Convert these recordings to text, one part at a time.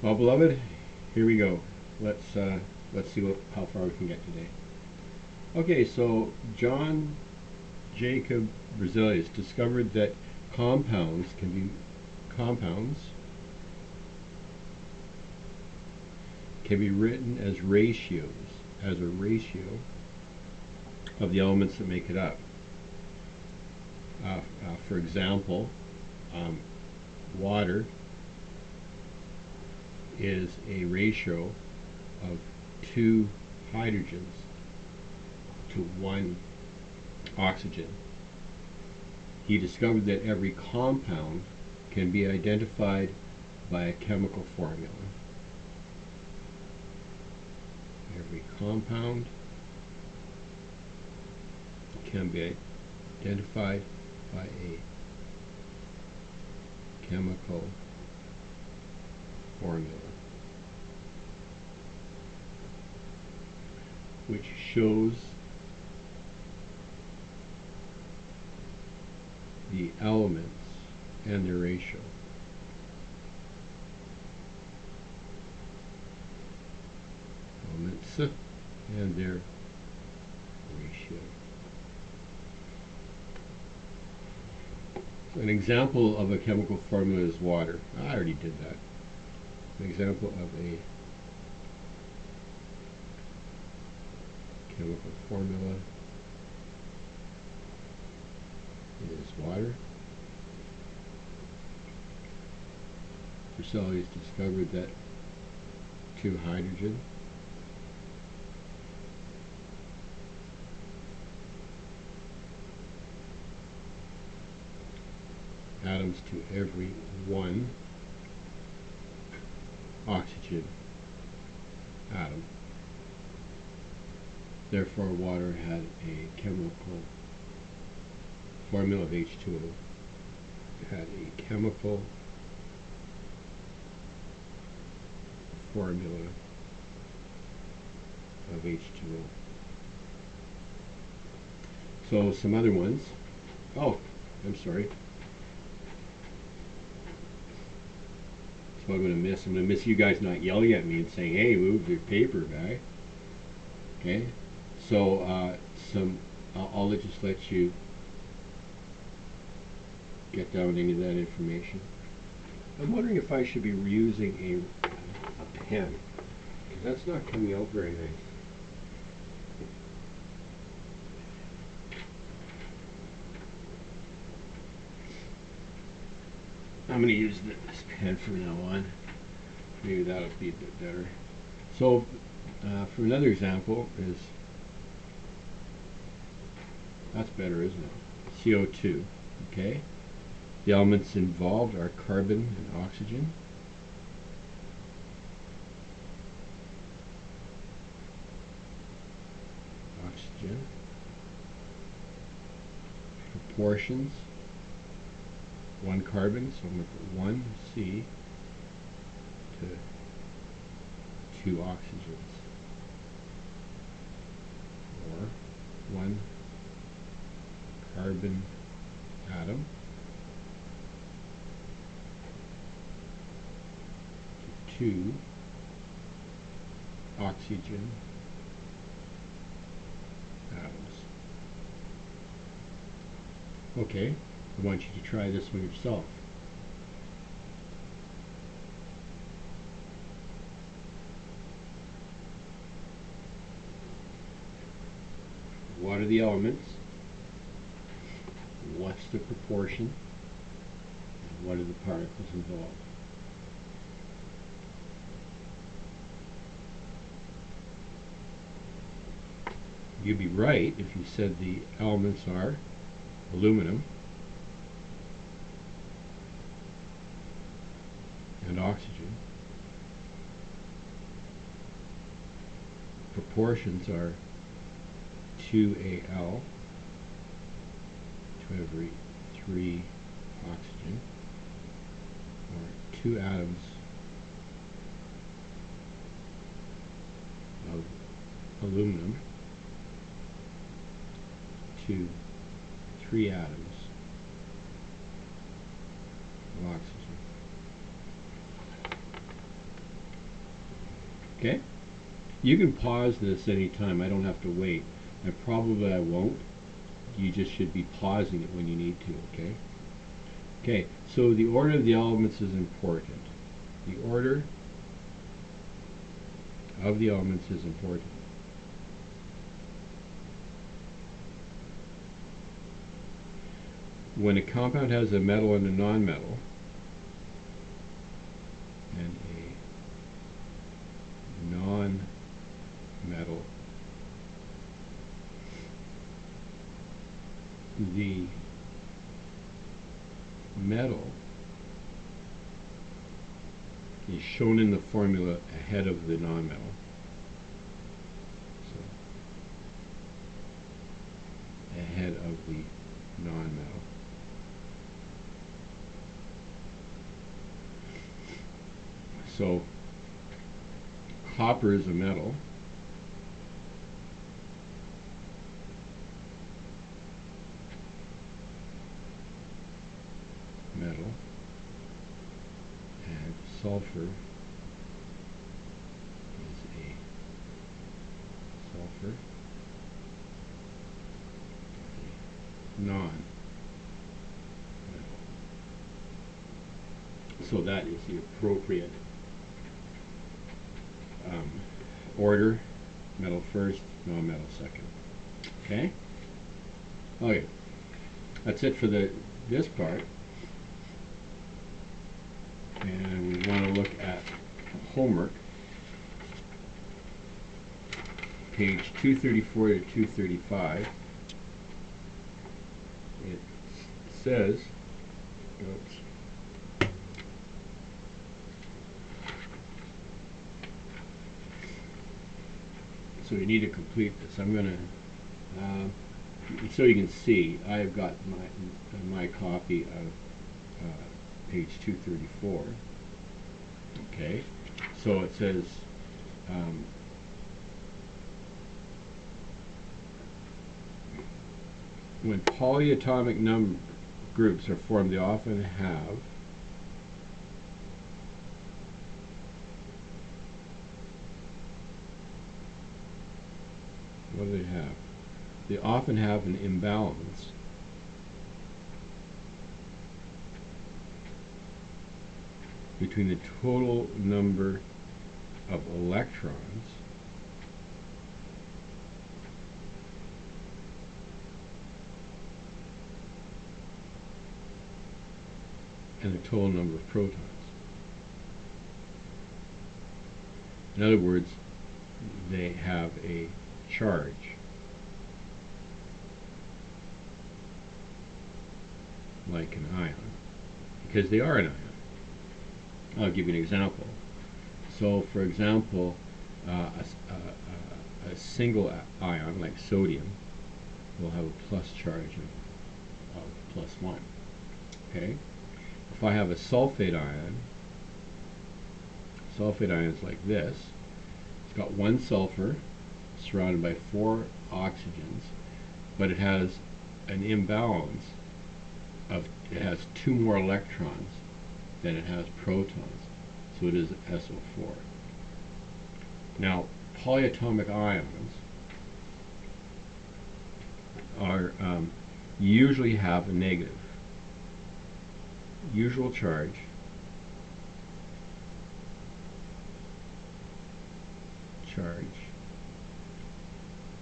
Well, beloved, here we go. Let's see how far we can get today. Okay, so John Jacob Berzelius discovered that compounds can be written as a ratio of the elements that make it up. For example, water is a ratio of 2 hydrogens to 1 oxygen. He discovered that every compound can be identified by a chemical formula. Every compound can be identified by a chemical formula, which shows the elements and their ratio. Elements and their ratio. So an example of a chemical formula is water. I already did that. An example of a chemical formula is water. Berzelius discovered that 2 hydrogen atoms to every 1 oxygen atom. Therefore, water had a chemical formula of H2O. It had a chemical formula of H2O. So some other ones. Oh, I'm sorry. So I'm going to miss you guys not yelling at me and saying, hey, move your paper back. Okay? So I'll just let you get down any of that information. I'm wondering if I should be reusing a pen, because that's not coming out very nice. I'm going to use this pen from now on. Maybe that'll be a bit better. So, for another example is, that's better, isn't it? CO2, okay? The elements involved are carbon and oxygen. Oxygen. Proportions. 1 carbon, so I'm going to put 1 C to 2 oxygens, or 1 carbon atom to 2 oxygen atoms. Okay, I want you to try this one yourself. What are the elements? What's the proportion? And what are the particles involved? You'd be right if you said the elements are aluminum and oxygen. Proportions are 2Al to every 3 oxygen, or 2 atoms of aluminum to 3 atoms of oxygen. Okay? You can pause this anytime. I don't have to wait. And probably I won't. You just should be pausing it when you need to, okay? Okay, so the order of the elements is important. The order of the elements is important. When a compound has a metal and a non-metal, and a non-metal, the metal is shown in the formula ahead of the non-metal. So, ahead of the non-metal. So, copper is a metal. Metal. And sulfur is a sulfur. Non-metal. So that is the appropriate order. Metal first, non-metal second. Okay? Okay. That's it for this part. And we want to look at homework. Page 234 to 235. It says, oops, so you need to complete this. I'm going to, so you can see, I've got my copy of page 234. Okay, so it says, when polyatomic number groups are formed, they often have what do they have? They often have an imbalance between the total number of electrons and the total number of protons. In other words, they have a charge. Like an ion, because they are an ion. I'll give you an example. So, for example, a single ion, like sodium, will have a plus charge of +1. Okay? If I have a sulfate ion is like this. It's got one sulfur surrounded by 4 oxygens, but it has an imbalance of, it has 2 more electrons than it has protons, so it is SO4. Now, polyatomic ions are usually have a negative. Usual charge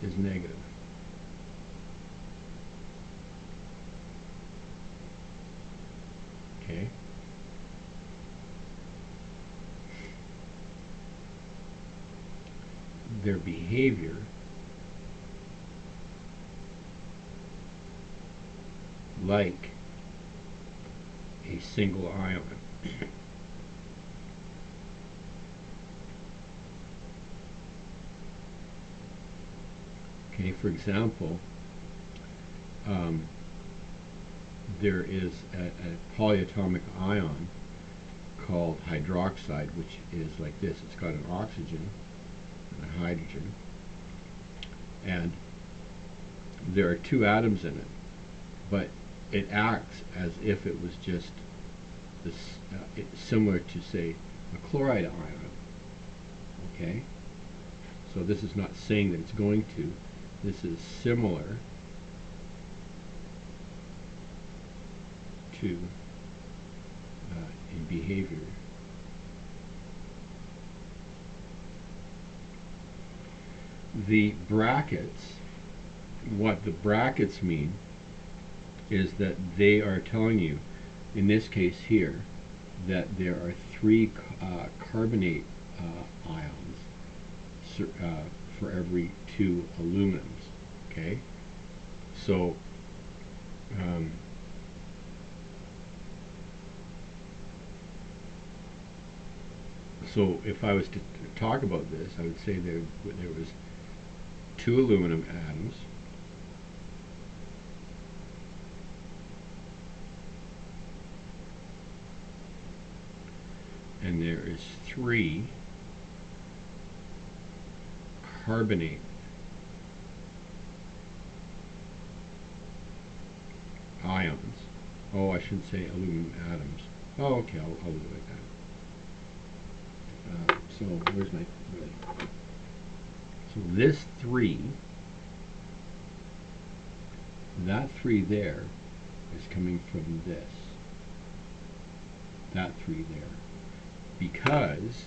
is negative. Okay? Their behavior like a single ion. Okay, for example, there is a polyatomic ion called hydroxide, which is like this. It's got an oxygen and a hydrogen, and there are 2 atoms in it, but it acts as if it was just this, similar to, say, a chloride ion. Okay? So this is not saying that it's going to. This is similar to in behavior. The brackets, what the brackets mean is that they are telling you, in this case here, that there are 3 carbonate ions for every 2 aluminums. Okay, so so if I was to talk about this, I would say there was 2 aluminum atoms, and there is 3 carbonate ions. Oh, I should say aluminum atoms. Oh, okay, I'll do it like that. So where's my really? So this 3, that 3 there is coming from this. That 3 there. Because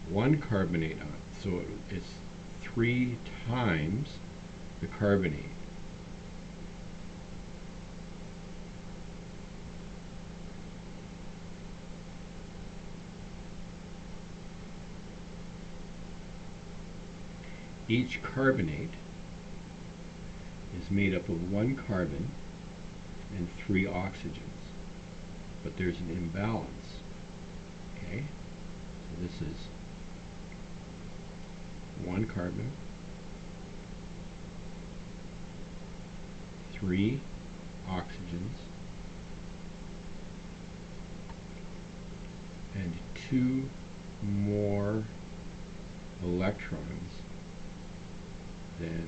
1 carbonate ion, so it's 3 times the carbonate. Each carbonate is made up of 1 carbon and 3 oxygens, but there's an imbalance. Okay, so this is 1 carbon, 3 oxygens, and 2 more electrons than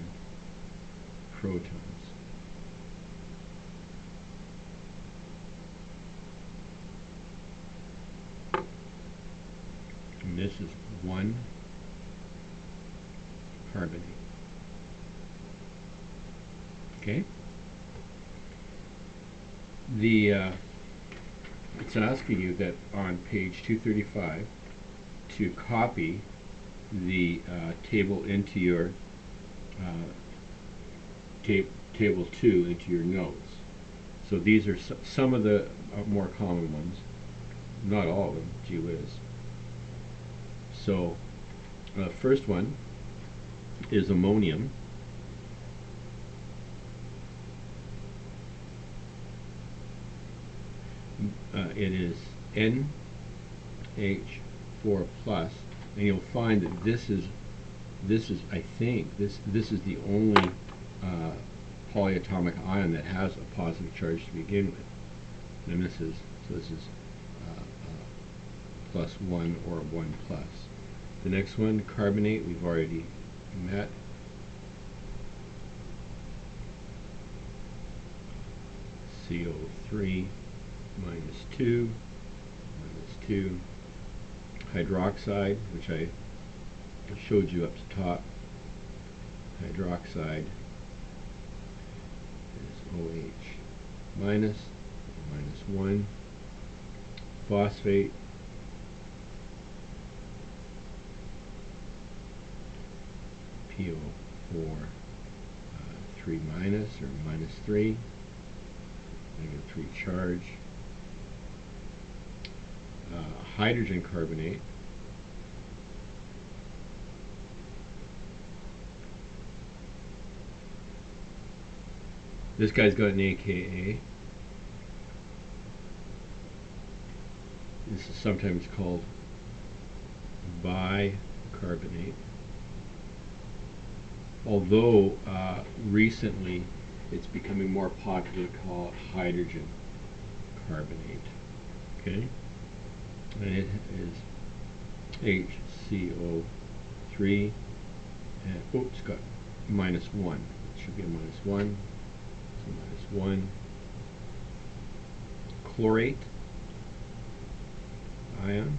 protons. And this is 1 carbonate. Okay? It's asking you that on page 235 to copy the table into your table 2 into your notes. So these are some of the more common ones, not all of them, gee whiz. So first one is ammonium. It is NH4+, and you'll find that this is I think this is the only polyatomic ion that has a positive charge to begin with. And this is +1 or 1+. The next one, carbonate, we've already met. CO3 -2, -2. Hydroxide, which I showed you up to top. Hydroxide is OH -1. Phosphate PO4 3- or -3, -3 charge. Hydrogen carbonate, this guy's got an AKA. This is sometimes called bicarbonate, although recently it's becoming more popular to call it hydrogen carbonate. Okay, and it is HCO3, and oops, it's got -1. It should be a -1. So -1. Chlorate, ion,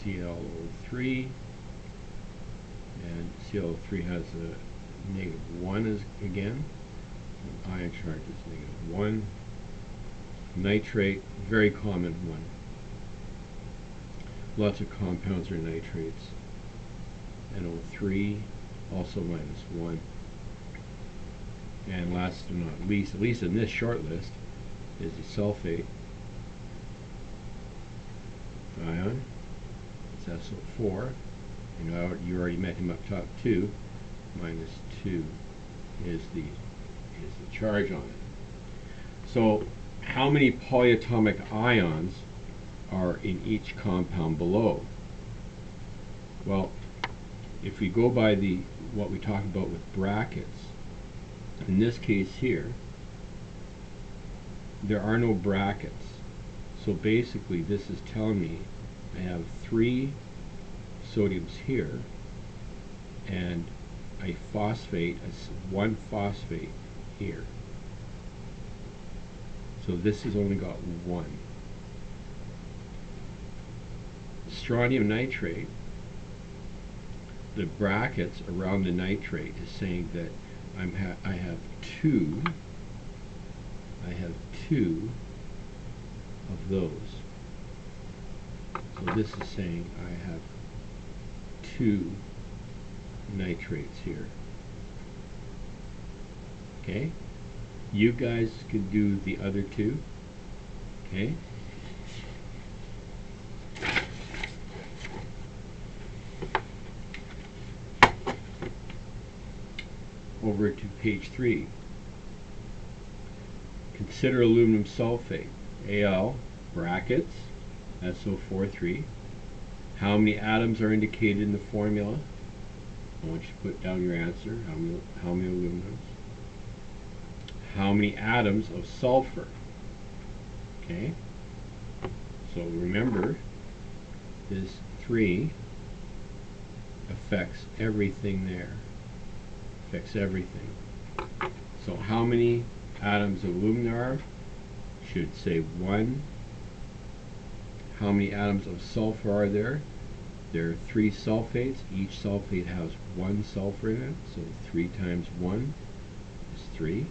ClO3, and ClO3 has a -1 as again. So ion charge is -1. Nitrate, very common one. Lots of compounds are nitrates. NO3, also -1. And last but not least, at least in this short list, is the sulfate ion. It's SO4. You already met him up top too. -2 is the charge on it. So how many polyatomic ions are in each compound below? Well, if we go by what we talk about with brackets, in this case here, there are no brackets. So basically this is telling me I have 3 sodiums here and a phosphate, one phosphate here. So this has only got 1. Strontium nitrate, the brackets around the nitrate is saying that I have two of those. So this is saying I have 2 nitrates here. Okay? You guys could do the other 2. Okay? Over to page 3. Consider aluminum sulfate. Al, brackets, SO43. How many atoms are indicated in the formula? I want you to put down your answer. How many aluminums? How many atoms of sulfur? Okay. So remember, this 3 affects everything there. Affects everything. So how many atoms of aluminum there are? Should say 1. How many atoms of sulfur are there? There are 3 sulfates. Each sulfate has 1 sulfur in it, so 3 times 1 is 3.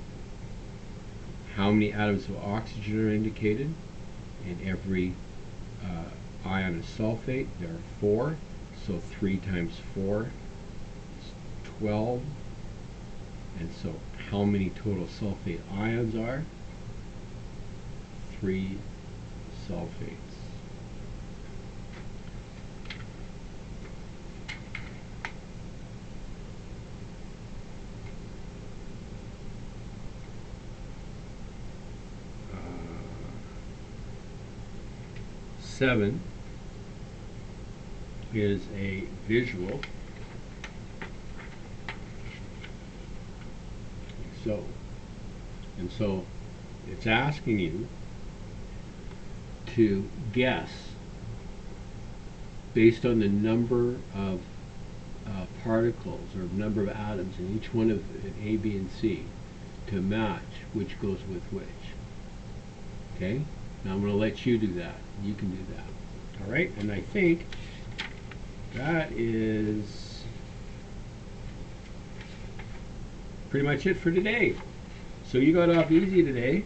How many atoms of oxygen are indicated in every ion of sulfate? There are 4, so 3 times 4 is 12. And so how many total sulfate ions are? 3 sulfates. Seven is a visual. So it's asking you to guess based on the number of particles or number of atoms in each one of A, B, and C to match which goes with which. Okay? Now I'm going to let you do that. You can do that. All right? And I think that is pretty much it for today. So you got off easy today.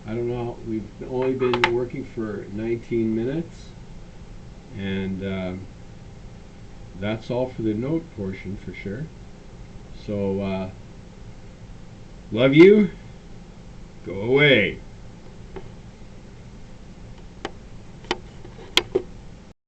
I don't know, we've only been working for 19 minutes. And that's all for the note portion for sure. So, love you. Go away.